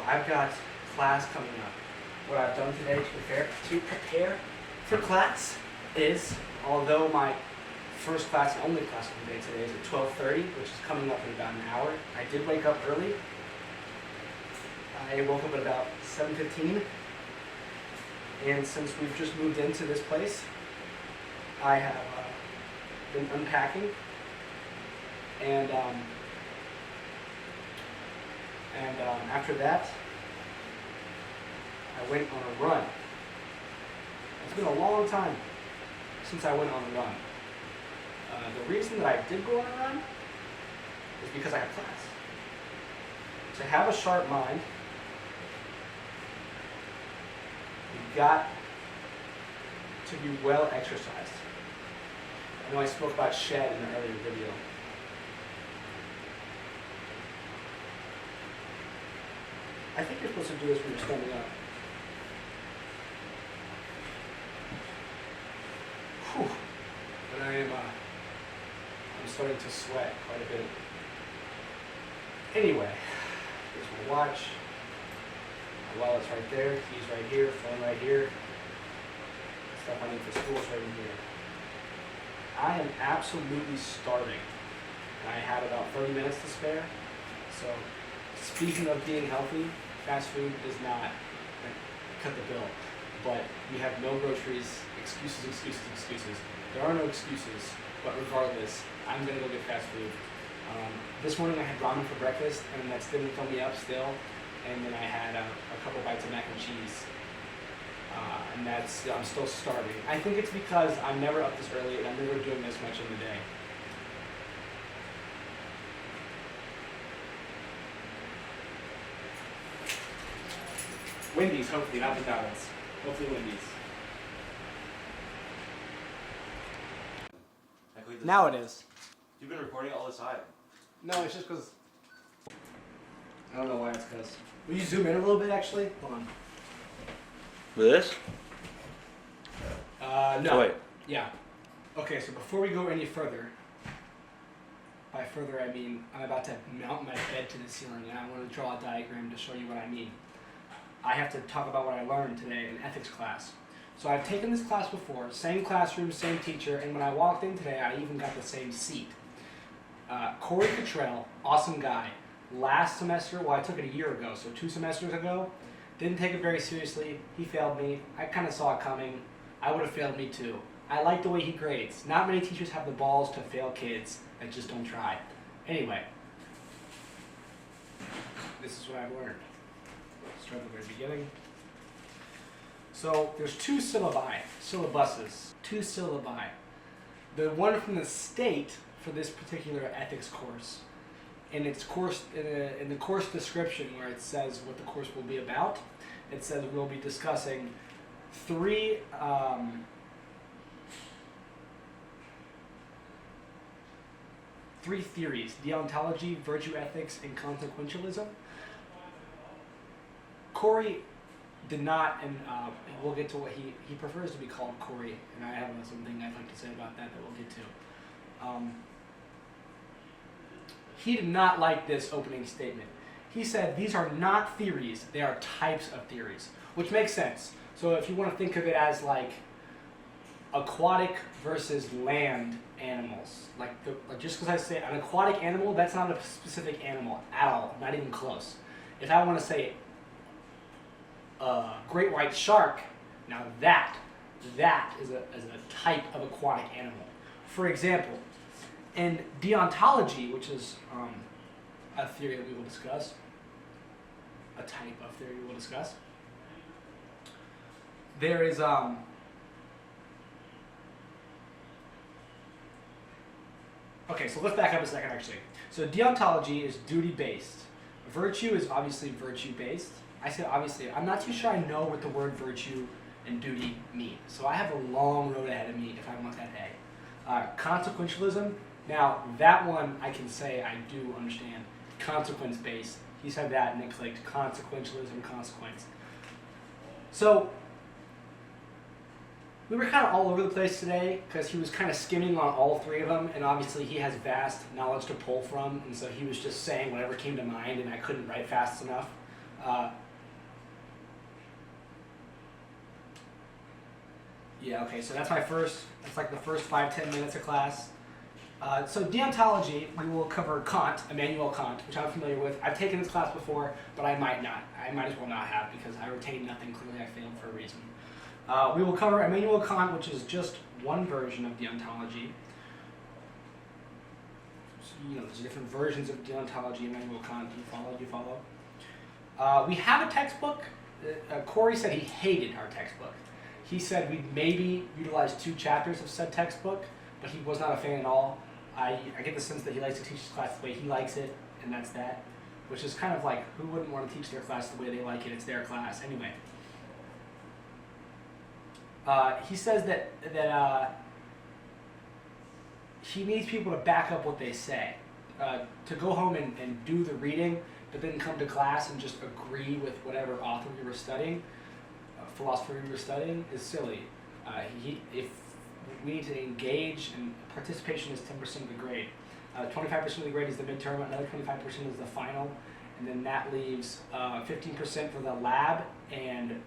I've got class coming up. What I've done today to prepare for class is, although my first class and only class of the day today is at 12:30, which is coming up in about an hour, I did wake up early. I woke up at about 7:15, and since we've just moved into this place, I have been unpacking, and after that, I went on a run. It's been a long time since I went on a run. The reason that I did go on a run is because I have class. To have a sharp mind, you've got to be well exercised. I know I spoke about shed in an earlier video. I think you're supposed to do this when you're standing up. Whew. But I'm starting to sweat quite a bit. Anyway, here's my watch. My wallet's right there, keys right here, phone right here. Stuff I need for school's right in here. I am absolutely starving. And I have about 30 minutes to spare. So, speaking of being healthy, fast food does not cut the bill. But we have no groceries, excuses. There are no excuses, but regardless, I'm gonna go get fast food. This morning I had ramen for breakfast, and that still didn't fill me up still. And then I had a couple bites of mac and cheese. And I'm still starving. I think it's because I'm never up this early and I'm never doing this much in the day. Wendy's, hopefully, not McDonald's. Hopefully Wendy's. Now it is. You've been recording all this time. No, it's just because... I don't know why it's because... Will you zoom in a little bit, actually? Hold on. With this? No. Oh, wait. Yeah. Okay, so before we go any further, by further I mean I'm about to mount my bed to the ceiling, and I want to draw a diagram to show you what I mean. I have to talk about what I learned today in ethics class. So I've taken this class before, same classroom, same teacher, and when I walked in today, I even got the same seat. Corey Cottrell, awesome guy. Last semester, well, I took it a year ago, so 2 semesters ago, didn't take it very seriously. He failed me. I kind of saw it coming. I would have failed me too. I like the way he grades. Not many teachers have the balls to fail kids that just don't try. Anyway, this is what I've learned. Start at the very beginning. So there's 2 syllabuses, 2 syllabi. The one from the state for this particular ethics course, in its course, in the course description where it says what the course will be about, it says we'll be discussing 3 theories: deontology, virtue ethics, and consequentialism. Corey did not, and we'll get to what he prefers to be called Corey, and I have something I'd like to say about that we'll get to. He did not like this opening statement. He said these are not theories, they are types of theories, which makes sense. So if you want to think of it as like aquatic versus land animals, like just because I say an aquatic animal, that's not a specific animal at all, not even close. If I want to say great white shark, now that is a type of aquatic animal. For example, in deontology, which is a theory that we will discuss, a type of theory we will discuss, there is okay, so let's back up a second actually. So deontology is duty-based. Virtue is obviously virtue-based. I said obviously, I'm not too sure I know what the word virtue and duty mean. So I have a long road ahead of me if I want that A. Consequentialism, now that one I can say I do understand. Consequence-based. He said that and it clicked. Consequentialism, consequence. So we were kind of all over the place today because he was kind of skimming on all 3 of them, and obviously he has vast knowledge to pull from, and so he was just saying whatever came to mind, and I couldn't write fast enough. Uh, yeah, okay, so that's like the first 5-10 minutes of class. So deontology, we will cover Kant, Immanuel Kant, which I'm familiar with. I've taken this class before, but I might not. I might as well not have because I retained nothing. Clearly I failed for a reason. We will cover Immanuel Kant, which is just one version of deontology. So, there's different versions of deontology, Immanuel Kant. Do you follow? We have a textbook. Corey said he hated our textbook. He said we'd maybe utilize 2 chapters of said textbook, but he was not a fan at all. I get the sense that he likes to teach his class the way he likes it, and that's that. Which is kind of like, who wouldn't want to teach their class the way they like it? It's their class. Anyway. He says that he needs people to back up what they say. To go home and do the reading, but then come to class and just agree with whatever author we were studying, philosopher we were studying, is silly. If we need to engage, and participation is 10% of the grade. 25% of the grade is the midterm, another 25% is the final, and then that leaves 15% for the lab and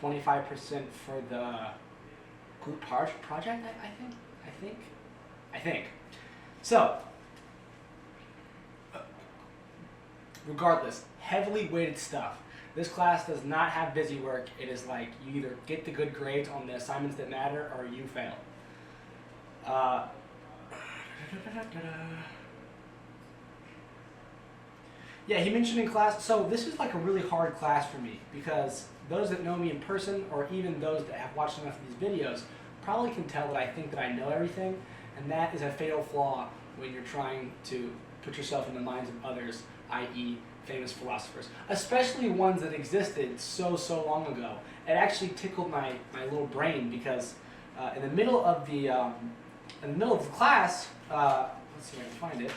25% for the group project, I think. So, regardless, heavily weighted stuff. This class does not have busy work. It is like you either get the good grades on the assignments that matter or you fail. Yeah, he mentioned in class, so this is like a really hard class for me because those that know me in person or even those that have watched enough of these videos probably can tell that I think that I know everything, and that is a fatal flaw when you're trying to put yourself in the minds of others, i.e. famous philosophers, especially ones that existed so long ago. It actually tickled my little brain because in the middle of the class, let's see if I can find it.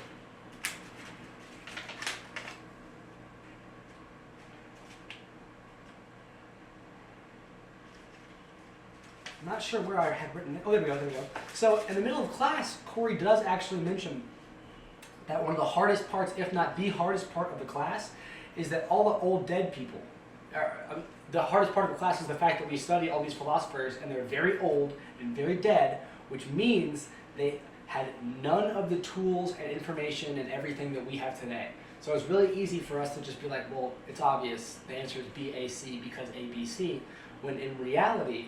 I'm not sure where I had written it. Oh, there we go. So in the middle of class, Corey does actually mention that one of the hardest parts, if not the hardest part of the class, is that all the old dead people, the hardest part of the class is the fact that we study all these philosophers and they're very old and very dead, which means they had none of the tools and information and everything that we have today. So it's really easy for us to just be like, well, it's obvious, the answer is BAC because ABC, when in reality,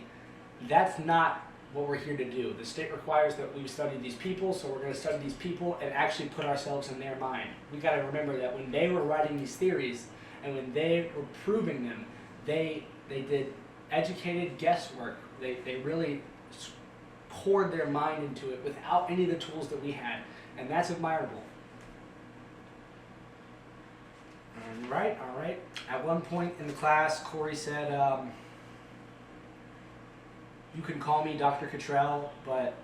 that's not what we're here to do. The state requires that we study these people, so we're going to study these people and actually put ourselves in their mind. We got to remember that when they were writing these theories and when they were proving them, they did educated guesswork. They really poured their mind into it without any of the tools that we had, and that's admirable. All right. At one point in the class, Corey said, you can call me Dr. Cottrell, but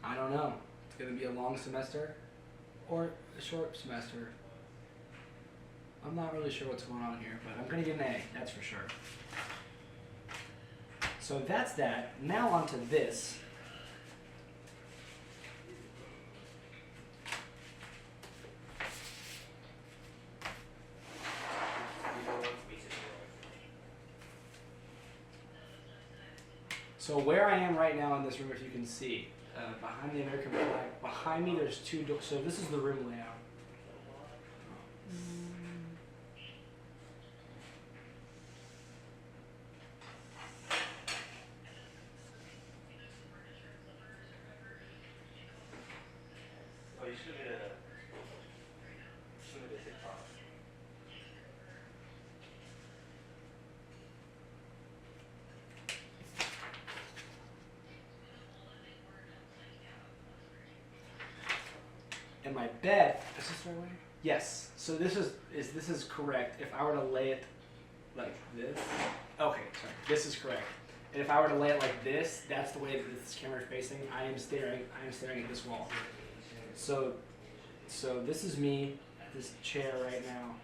I don't know. It's going to be a long semester or a short semester. I'm not really sure what's going on here, but I'm going to get an A, that's for sure. So that's that. Now on to this. So where I am right now in this room, if you can see, behind the American flag, behind me there's 2 doors. So this is the room layout. Oh, you should have made a TikTok. And my bed, is this the right way? Yes. So this is correct. If I were to lay it like this, okay, sorry, this is correct. And if I were to lay it like this, that's the way that this camera is facing. I am staring at this wall. So this is me at this chair right now.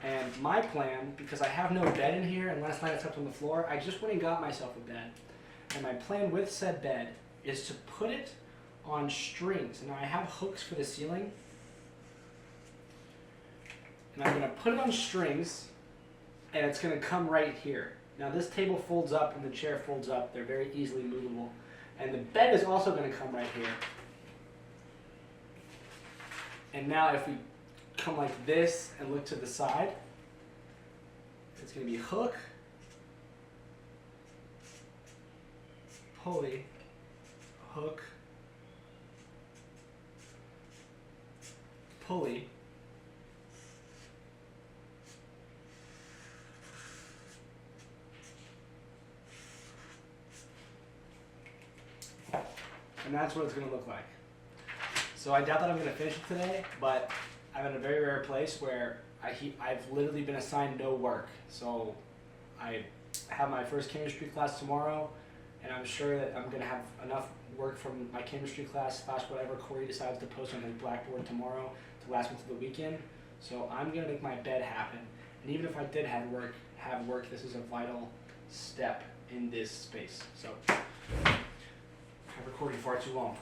And my plan, because I have no bed in here, and last night I slept on the floor, I just went and got myself a bed. And my plan with said bed is to put it on strings. Now I have hooks for the ceiling, and I'm gonna put it on strings, and it's gonna come right here. Now this table folds up and the chair folds up. They're very easily movable. And the bed is also gonna come right here. And now if we come like this and look to the side, it's gonna be hook, pulley, hook, pulley, and that's what it's going to look like. So I doubt that I'm going to finish it today, but I'm in a very rare place where I've literally been assigned no work. So I have my first chemistry class tomorrow, and I'm sure that I'm going to have enough work from my chemistry class / whatever Corey decides to post on his Blackboard tomorrow to last me through the weekend. So I'm going to make my bed happen. And even if I did have work, this is a vital step in this space. So I've recorded far too long.